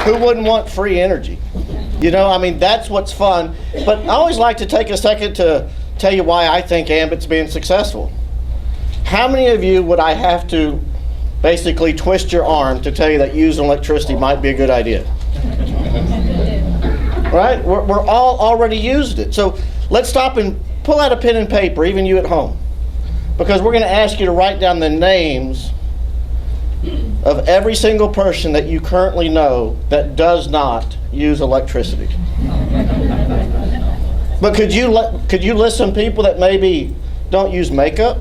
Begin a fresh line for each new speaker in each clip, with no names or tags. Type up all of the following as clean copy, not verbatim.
Who wouldn't want free energy? You know, I mean, that's what's fun. But I always like to take a second to tell you why I think AMBIT's being successful. How many of you would I have to basically twist your arm to tell you that using electricity might be a good idea? Right? We're all already used it. So let's stop and pull out a pen and paper, even you at home. Because we're going to ask you to write down the names of every single person that you currently know that does not use electricity. But could you list some people that maybe don't use makeup?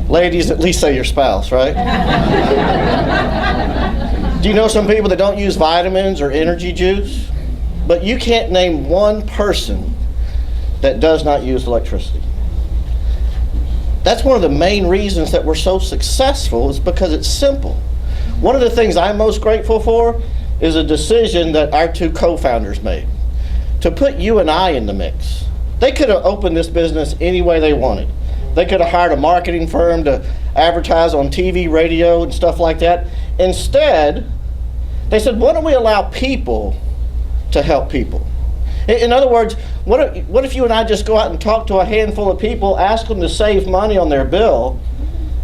Ladies, at least say your spouse, right? Do you know some people that don't use vitamins or energy juice? But you can't name one person that does not use electricity. That's one of the main reasons that we're so successful, is because it's simple. One of the things I'm most grateful for is a decision that our two co-founders made to put you and I in the mix. They could have opened this business any way they wanted. They could have hired a marketing firm to advertise on TV, radio, and stuff like that. Instead, they said, why don't we allow people to help people? In other words, what if you and I just go out and talk to a handful of people, ask them to save money on their bill,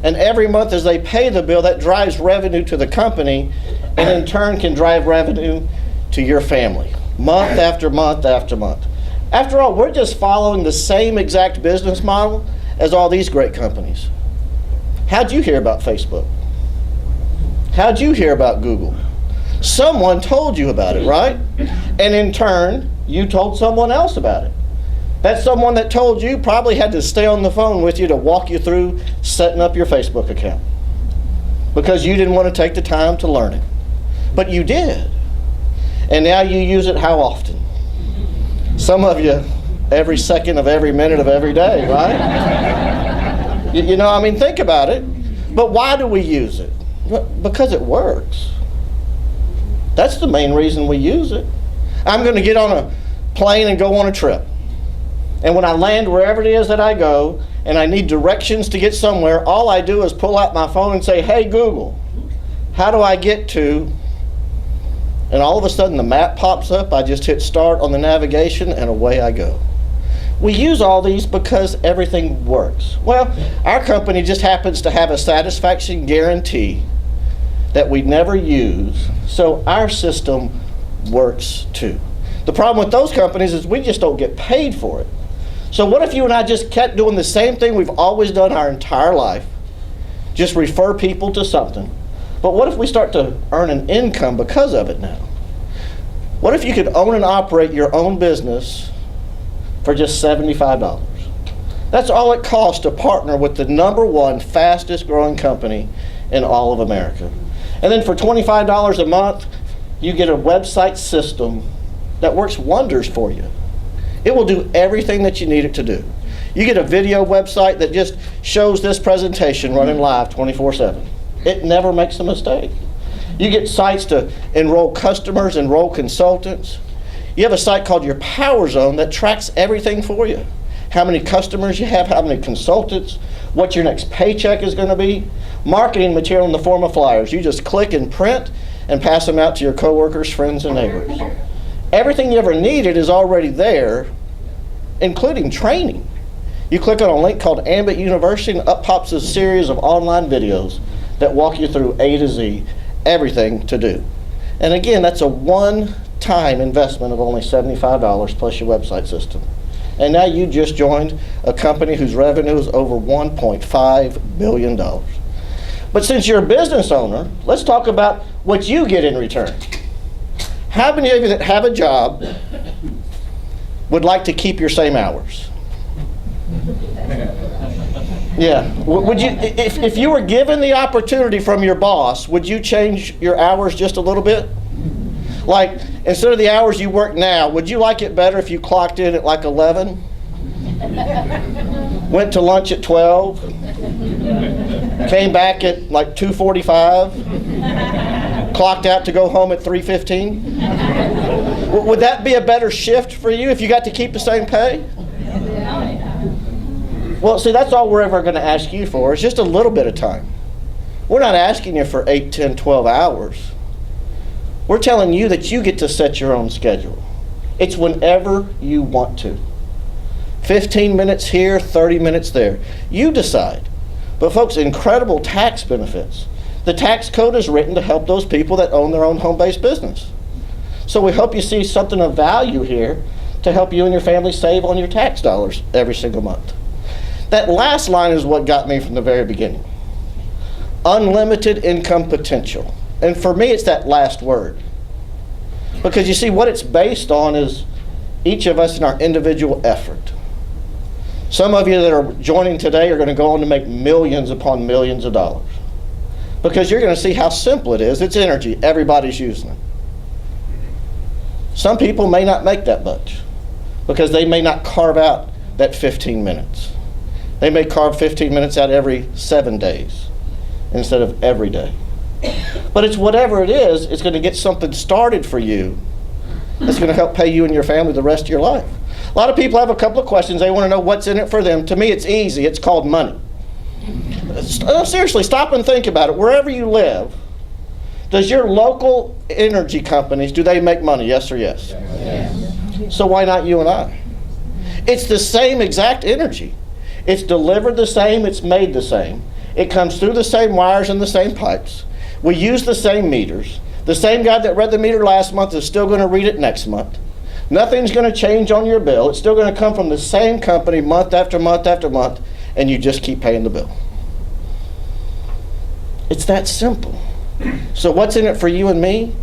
and every month as they pay the bill, that drives revenue to the company, and in turn can drive revenue to your family, month after month after month. After all, we're just following the same exact business model as all these great companies. How'd you hear about Facebook? How'd you hear about Google? Someone told you about it, right? And in turn, you told someone else about it. That someone that told you probably had to stay on the phone with you to walk you through setting up your Facebook account, because you didn't want to take the time to learn it. But you did. And now you use it how often? Some of you every second of every minute of every day, right? You know, I mean, think about it. But why do we use it? Because it works. That's the main reason we use it. I'm going to get on a plane and go on a trip. And when I land wherever it is that I go, and I need directions to get somewhere, all I do is pull out my phone and say, hey Google, how do I get to? And all of a sudden the map pops up, I just hit start on the navigation, and away I go. We use all these because everything works. Well, our company just happens to have a satisfaction guarantee that we never use, so our system works too. The problem with those companies is we just don't get paid for it. So what if you and I just kept doing the same thing we've always done our entire life, just refer people to something? But what if we start to earn an income because of it now? What if you could own and operate your own business for just $75? That's all it costs to partner with the #1 fastest growing company in all of America. And then for $25 a month, you get a website system that works wonders for you. It will do everything that you need it to do. You get a video website that just shows this presentation running live 24/7. It never makes a mistake. You get sites to enroll customers, enroll consultants. You have a site called your Power Zone that tracks everything for you. How many customers you have, how many consultants, what your next paycheck is going to be. Marketing material in the form of flyers. You just click and print and pass them out to your coworkers, friends, and neighbors. Everything you ever needed is already there, including training. You click on a link called AMBIT University, and up pops a series of online videos that walk you through A to Z, everything to do. And again, that's a one-time investment of only $75 plus your website system. And now you just joined a company whose revenue is over $1.5 billion. But since you're a business owner, let's talk about what you get in return. How many of you that have a job would like to keep your same hours? Yeah. Would you, if you were given the opportunity from your boss, would you change your hours just a little bit? Like, instead of the hours you work now, would you like it better if you clocked in at like 11? Went to lunch at 12? Came back at like 2:45? Clocked out to go home at 3:15? Would that be a better shift for you if you got to keep the same pay? Well, see, that's all we're ever going to ask you for is just a little bit of time. We're not asking you for 8, 10, 12 hours. We're telling you that you get to set your own schedule. It's whenever you want to. 15 minutes here, 30 minutes there. You decide. But folks, incredible tax benefits. The tax code is written to help those people that own their own home-based business. So we hope you see something of value here to help you and your family save on your tax dollars every single month. That last line is what got me from the very beginning. Unlimited income potential. And for me, it's that last word. Because you see, what it's based on is each of us in our individual effort. Some of you that are joining today are going to go on to make millions upon millions of dollars. Because you're going to see how simple it is. It's energy. Everybody's using it. Some people may not make that much because they may not carve out that 15 minutes. They may carve 15 minutes out every 7 days instead of every day. But it's whatever it is, it's going to get something started for you that's going to help pay you and your family the rest of your life. A lot of people have a couple of questions. They want to know what's in it for them. To me, it's easy. It's called money. Seriously, stop and think about it. Wherever you live, does your local energy companies, do they make money? Yes or yes? Yes. So why not you and I? It's the same exact energy. It's delivered the same. It's made the same. It comes through the same wires and the same pipes. We use the same meters. The same guy that read the meter last month is still going to read it next month. Nothing's going to change on your bill. It's still going to come from the same company month after month after month, and you just keep paying the bill. It's that simple. So what's in it for you and me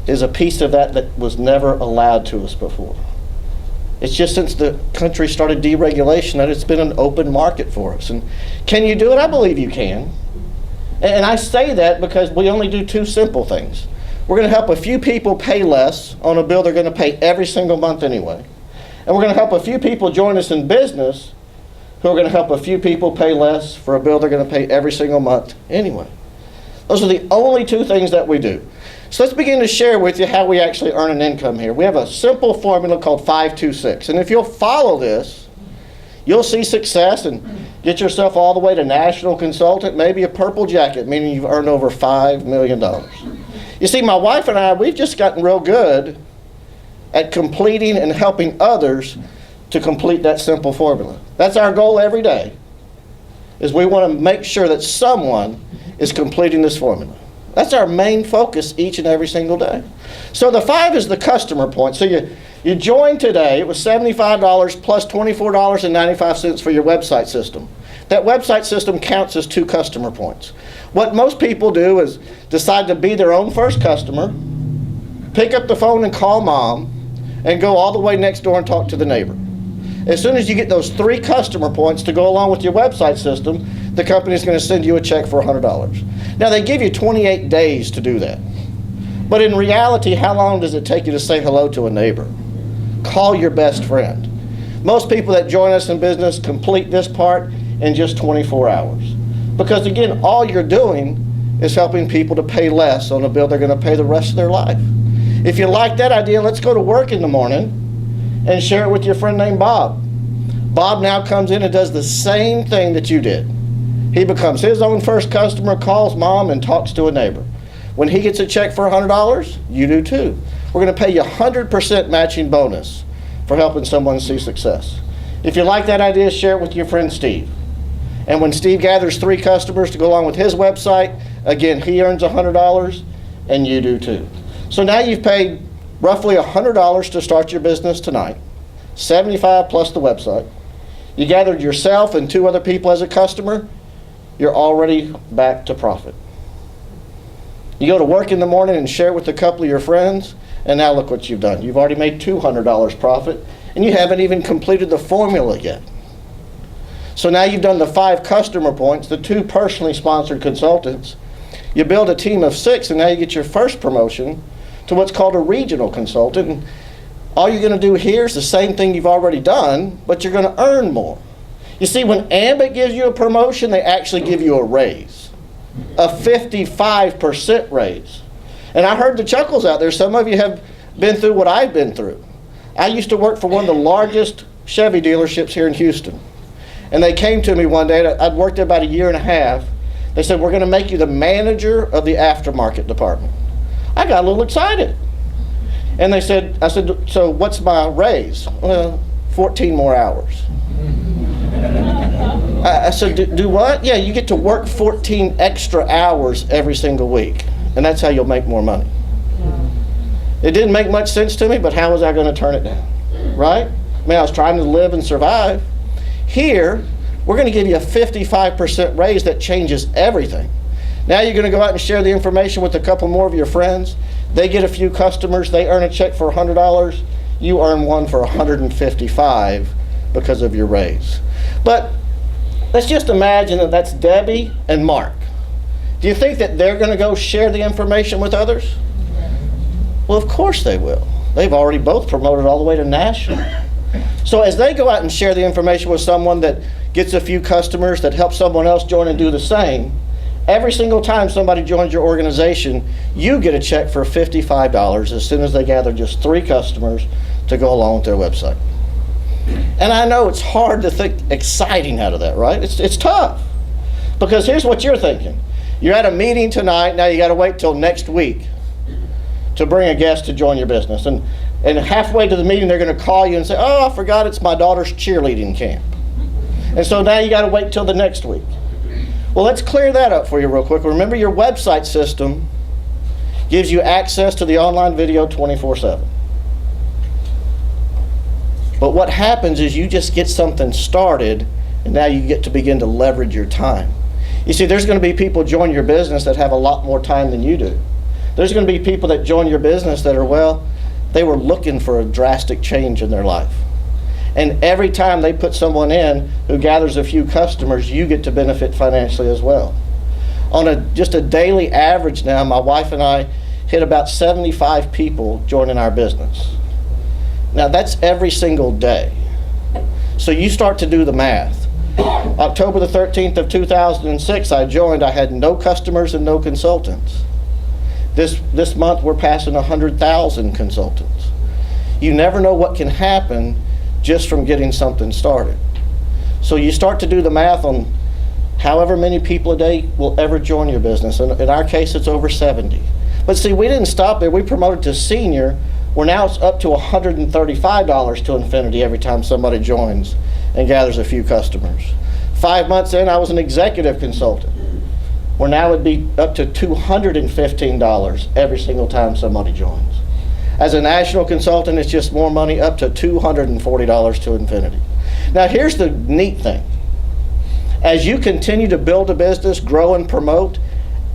is a piece of that was never allowed to us before. It's just since the country started deregulation that it's been an open market for us. And can you do it? I believe you can. And I say that because we only do two simple things. We're going to help a few people pay less on a bill they're going to pay every single month anyway. And we're going to help a few people join us in business who are going to help a few people pay less for a bill they're going to pay every single month anyway. Those are the only two things that we do. So let's begin to share with you how we actually earn an income here. We have a simple formula called 526. And if you'll follow this, you'll see success and get yourself all the way to national consultant, maybe a purple jacket, meaning you've earned over $5 million. You see, my wife and I, we've just gotten real good at completing and helping others to complete that simple formula. That's our goal every day, is we want to make sure that someone is completing this formula. That's our main focus each and every single day. So the 5 is the customer point. So you joined today, it was $75 plus $24.95 for your website system. That website system counts as 2 customer points. What most people do is decide to be their own first customer, pick up the phone and call mom, and go all the way next door and talk to the neighbor. As soon as you get those 3 customer points to go along with your website system, the company is going to send you a check for $100. Now, they give you 28 days to do that. But in reality, how long does it take you to say hello to a neighbor? Call your best friend. Most people that join us in business complete this part in just 24 hours. Because again, all you're doing is helping people to pay less on a bill they're going to pay the rest of their life. If you like that idea, let's go to work in the morning and share it with your friend named Bob. Bob now comes in and does the same thing that you did. He becomes his own first customer, calls mom, and talks to a neighbor. When he gets a check for $100, you do too. We're going to pay you 100% matching bonus for helping someone see success. If you like that idea, share it with your friend Steve. And when Steve gathers 3 customers to go along with his website, again, he earns $100 and you do too. So now you've paid roughly $100 to start your business tonight, $75 plus the website. You gathered yourself and 2 other people as a customer, you're already back to profit. You go to work in the morning and share it with a couple of your friends, and now look what you've done. You've already made $200 profit, and you haven't even completed the formula yet. So now you've done the 5 customer points, the 2 personally sponsored consultants. You build a team of 6, and now you get your first promotion to what's called a regional consultant. And all you're going to do here is the same thing you've already done, but you're going to earn more. You see, when AMBIT gives you a promotion, they actually give you a raise, a 55% raise. And I heard the chuckles out there. Some of you have been through what I've been through. I used to work for one of the largest Chevy dealerships here in Houston. And they came to me one day, I'd worked there about a year and a half. They said, we're going to make you the manager of the aftermarket department. I got a little excited. And I said, so what's my raise? Well, 14 more hours. I said, do what? Yeah, you get to work 14 extra hours every single week, and that's how you'll make more money. It didn't make much sense to me, but how was I going to turn it down, right? I mean, I was trying to live and survive. Here, we're going to give you a 55% raise that changes everything. Now you're going to go out and share the information with a couple more of your friends. They get a few customers, they earn a check for $100, you earn one for $155 because of your raise. But let's just imagine that that's Debbie and Mark. Do you think that they're going to go share the information with others? Well, of course they will. They've already both promoted all the way to national. So as they go out and share the information with someone that gets a few customers, that helps someone else join and do the same, every single time somebody joins your organization, you get a check for $55 as soon as they gather just 3 customers to go along with their website. And I know it's hard to think exciting out of that, right? It's tough. Because here's what you're thinking. You're at a meeting tonight, now you got to wait till next week to bring a guest to join your business. And halfway to the meeting, they're going to call you and say, oh, I forgot it's my daughter's cheerleading camp. And so now you got to wait till the next week. Well, let's clear that up for you real quick. Remember, your website system gives you access to the online video 24/7. But what happens is you just get something started, and now you get to begin to leverage your time. You see, there's going to be people join your business that have a lot more time than you do. There's going to be people that join your business that are, well, they were looking for a drastic change in their life. And every time they put someone in who gathers a few customers, you get to benefit financially as well. On just a daily average now, my wife and I hit about 75 people joining our business. Now that's every single day. So you start to do the math. October the 13th of 2006, I joined. I had no customers and no consultants. This month we're passing 100,000 consultants. You never know what can happen just from getting something started. So you start to do the math on however many people a day will ever join your business. And in our case, it's over 70. But see, we didn't stop there. We promoted to senior. We're now up to $135 to infinity every time somebody joins and gathers a few customers. 5 months in, I was an executive consultant. Where now it'd be up to $215 every single time somebody joins. As a national consultant, it's just more money, up to $240 to infinity. Now here's the neat thing. As you continue to build a business, grow and promote,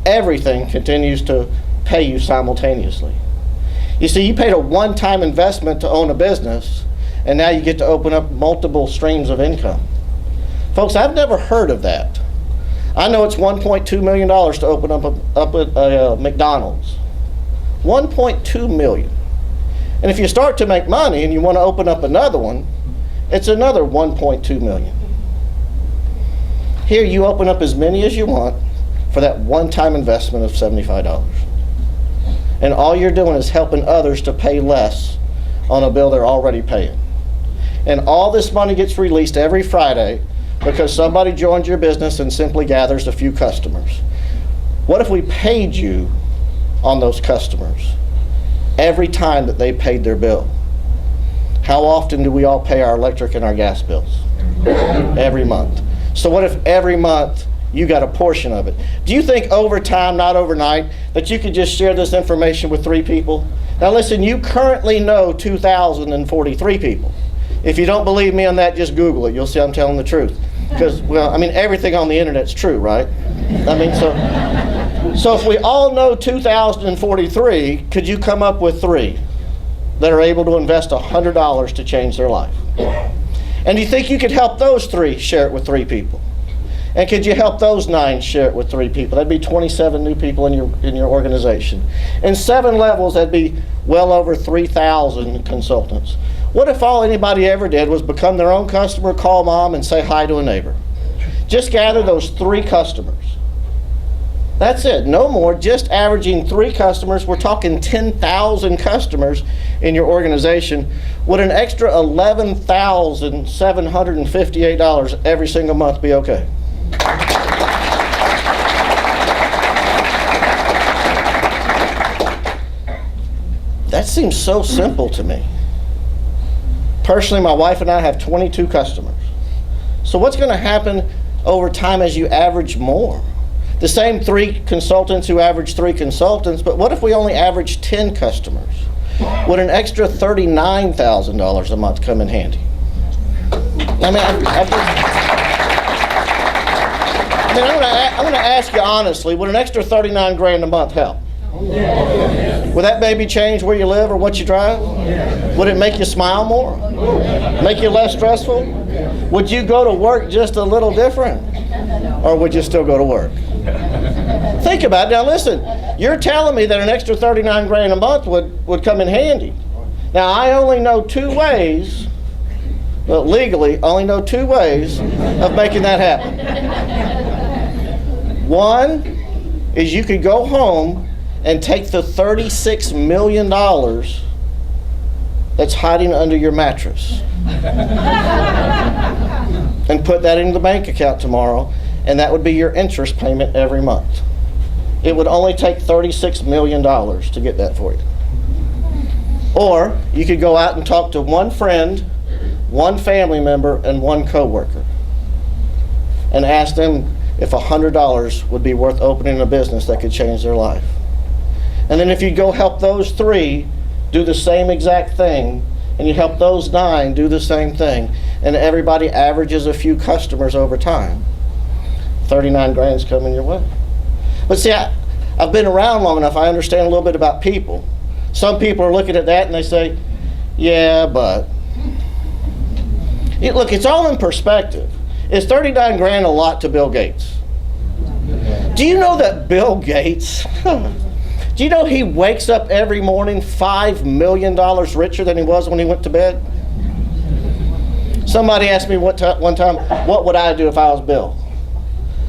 everything continues to pay you simultaneously. You see, you paid a one-time investment to own a business, and now you get to open up multiple streams of income. Folks, I've never heard of that. I know it's $1.2 million to open up a McDonald's. $1.2 million. And if you start to make money and you want to open up another one, it's another $1.2 million. Here you open up as many as you want for that one-time investment of $75. And all you're doing is helping others to pay less on a bill they're already paying. And all this money gets released every Friday because somebody joins your business and simply gathers a few customers. What if we paid you on those customers every time that they paid their bill? How often do we all pay our electric and our gas bills? Every month. So what if every month you got a portion of it? Do you think over time, not overnight, that you could just share this information with 3 people? Now listen, you currently know 2,043 people. If you don't believe me on that, just Google it. You'll see I'm telling the truth. Because, well, I mean, everything on the internet's true, right? I mean, so if we all know 2,043, could you come up with 3 that are able to invest $100 to change their life? And do you think you could help those 3 share it with 3 people? And could you help those 9 share it with 3 people? That'd be 27 new people in your organization. In 7 levels, that'd be well over 3,000 consultants. What if all anybody ever did was become their own customer, call mom, and say hi to a neighbor? Just gather those 3 customers. That's it, no more, just averaging 3 customers. We're talking 10,000 customers in your organization would an extra $11,758 every single month be okay? That seems so simple to me. Personally, my wife and I have 22 customers. So what's going to happen over time as you average more? The same 3 consultants who average 3 consultants, but what if we only average 10 customers? Would an extra $39,000 a month come in handy? I mean, I'm going to ask you honestly, would an extra 39 grand a month help? Yeah. Would that maybe change where you live or what you drive? Yeah. Would it make you smile more? Make you less stressful? Would you go to work just a little different? Or would you still go to work? Think about it. Now listen, you're telling me that an extra 39 grand a month would come in handy. Now I only know 2 ways, well legally, only know 2 ways of making that happen. One is you could go home and take the $36 million that's hiding under your mattress and put that into the bank account tomorrow, and that would be your interest payment every month. It would only take $36 million to get that for you. Or you could go out and talk to 1 friend, 1 family member, and 1 coworker and ask them if $100 would be worth opening a business that could change their life. And then if you go help those 3 do the same exact thing, and you help those 9 do the same thing, and everybody averages a few customers over time, 39 grand's coming your way. But see, I've been around long enough, I understand a little bit about people. Some people are looking at that and they say, yeah, but. Look, it's all in perspective. Is 39 grand a lot to Bill Gates? Do you know that Bill Gates, do you know he wakes up every morning $5 million richer than he was when he went to bed? Somebody asked me one time, what would I do if I was Bill?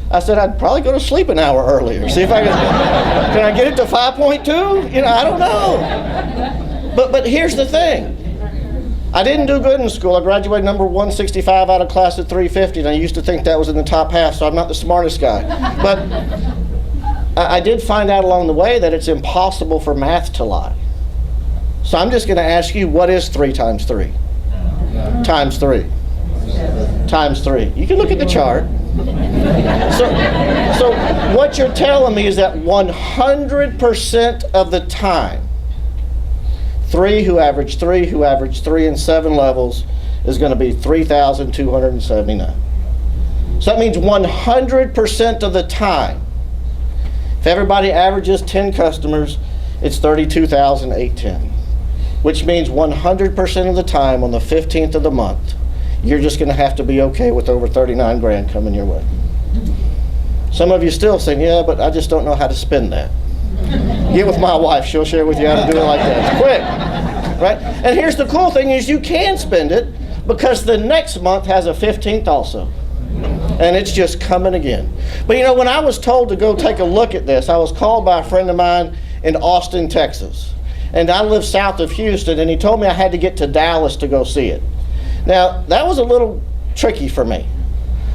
I said, I'd probably go to sleep an hour earlier. See if I can I get it to 5.2? You know, I don't know. But here's the thing. I didn't do good in school. I graduated number 165 out of class at 350, and I used to think that was in the top half, so I'm not the smartest guy. But I did find out along the way that it's impossible for math to lie. So I'm just going to ask you, what is 3 times 3? Times 3. Times 3. You can look at the chart. So what you're telling me is that 100% of the time, 3 who average 3 and 7 levels is going to be 3,279. So that means 100% of the time, if everybody averages 10 customers, it's 32,810, which means 100% of the time on the 15th of the month, you're just going to have to be okay with over 39 grand coming your way. Some of you still saying, yeah, but I just don't know how to spend that. Get with my wife, she'll share with you how to do it like that. It's quick, right? And here's the cool thing is you can spend it because the next month has a 15th also. And it's just coming again. But you know, when I was told to go take a look at this, I was called by a friend of mine in Austin, Texas. And I live south of Houston, and he told me I had to get to Dallas to go see it. Now, that was a little tricky for me.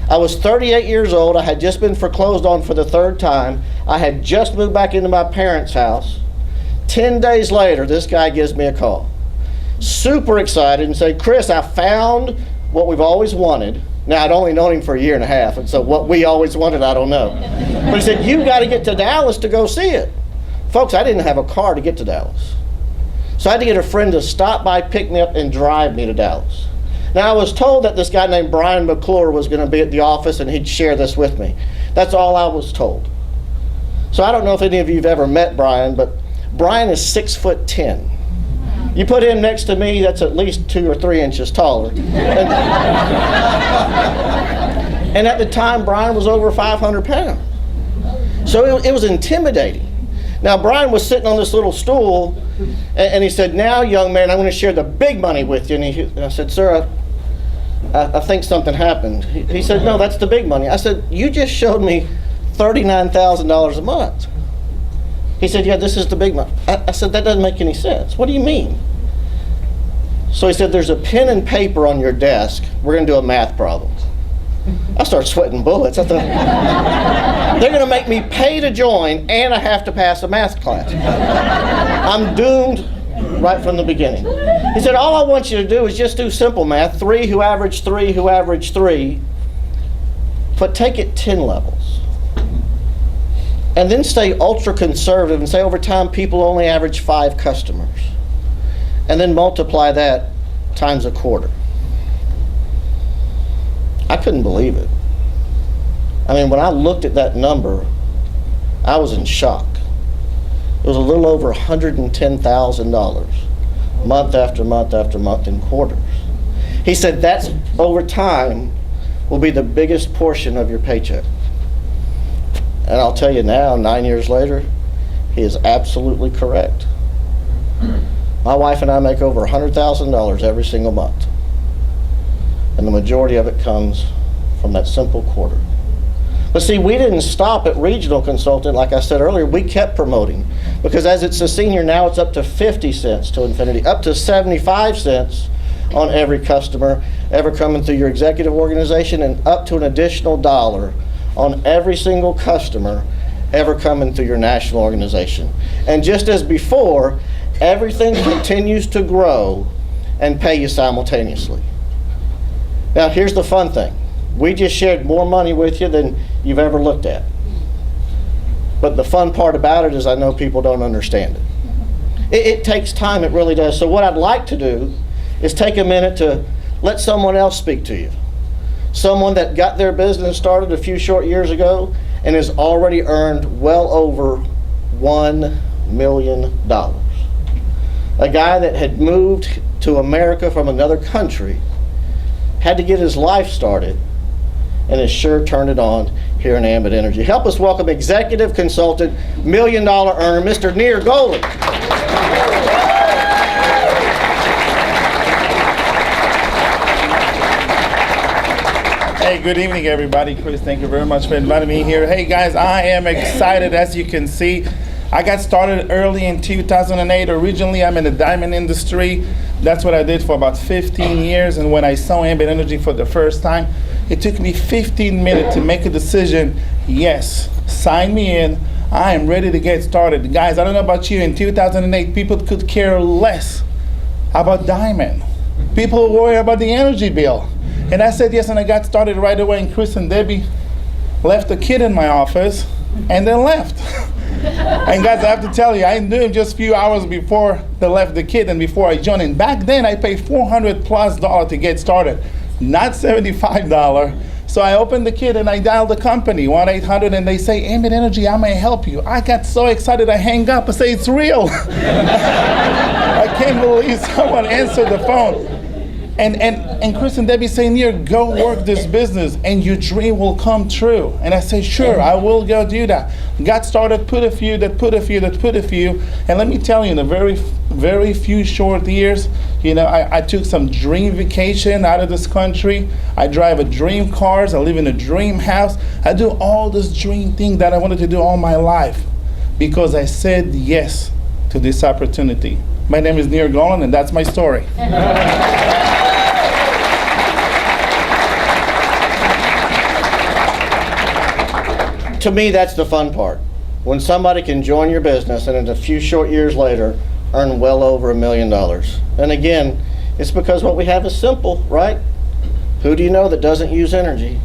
I was 38 years old. I had just been foreclosed on for the 3rd time. I had just moved back into my parents' house. 10 days later, this guy gives me a call. Super excited and said, Chris, I found what we've always wanted. Now, I'd only known him for a year and a half, and so what we always wanted, I don't know. But he said, you've got to get to Dallas to go see it. Folks, I didn't have a car to get to Dallas. So I had to get a friend to stop by, pick me up, and drive me to Dallas. Now, I was told that this guy named Brian McClure was going to be at the office and he'd share this with me. That's all I was told. So I don't know if any of you have ever met Brian, but Brian is 6'10". You put him next to me, that's at least 2 or 3 inches taller. And at the time, Brian was over 500 pounds. So it was intimidating. Now, Brian was sitting on this little stool, and he said, now, young man, I'm going to share the big money with you. And I said, sir, I think something happened. He said, no, that's the big money. I said, you just showed me $39,000 a month. He said, yeah, this is the big money. I said, that doesn't make any sense. What do you mean? So he said, there's a pen and paper on your desk. We're going to do a math problem. I started sweating bullets. I thought, they're going to make me pay to join, and I have to pass a math class. I'm doomed right from the beginning. He said, all I want you to do is just do simple math. 3 who average 3 who average 3. But take it 10 levels. And then stay ultra conservative and say over time people only average 5 customers. And then multiply that times a quarter. I couldn't believe it. I mean, when I looked at that number, I was in shock. It was a little over $110,000, month after month after month in quarters. He said that's over time will be the biggest portion of your paycheck. And I'll tell you now, 9 years later, he is absolutely correct. My wife and I make over $100,000 every single month. And the majority of it comes from that simple quarter. But see, we didn't stop at regional consultant. Like I said earlier, we kept promoting. Because as it's a senior now, it's up to 50 cents to infinity, up to 75 cents on every customer ever coming through your executive organization, and up to an additional $1 on every single customer ever coming through your national organization. And just as before, everything continues to grow and pay you simultaneously. Now, here's the fun thing. We just shared more money with you than you've ever looked at. But the fun part about it is I know people don't understand it. It takes time, it really does. So what I'd like to do is take a minute to let someone else speak to you. Someone that got their business started a few short years ago and has already earned well over $1 million. A guy that had moved to America from another country, had to get his life started, and has sure turned it on here in AMBIT Energy. Help us welcome executive consultant, $1 million earner, Mr. Neer Golden.
Hey, good evening, everybody. Chris, thank you very much for inviting me here. Hey, guys, I am excited, as you can see. I got started early in 2008. Originally, I'm in the diamond industry. That's what I did for about 15 years. And when I saw AMBIT Energy for the first time, it took me 15 minutes to make a decision. Yes, sign me in. I am ready to get started. Guys, I don't know about you. In 2008, people could care less about diamond. People worry about the energy bill. And I said yes, and I got started right away. And Chris and Debbie left a kid in my office and then left. And guys, I have to tell you, I knew him just a few hours before they left the kid and before I joined. And back then, I paid $400+ to get started, not $75. So I opened the kit and I dialed the company, 1-800, and they say, AMBIT Energy, I may help you. I got so excited, I hang up and say, it's real. I can't believe someone answered the phone. And Chris and Debbie say, Neer, go work this business and your dream will come true. And I say, sure, I will go do that. Got started, put a few, that put a few, that put a few. And let me tell you, in a very few short years, you know, I took some dream vacation out of this country. I drive a dream cars, I live in a dream house. I do all this dream thing that I wanted to do all my life because I said yes to this opportunity. My name is Neer Golden, and that's my story.
To me, that's the fun part. When somebody can join your business and in a few short years later earn well over $1 million. And again, it's because what we have is simple, right? Who do you know that doesn't use energy?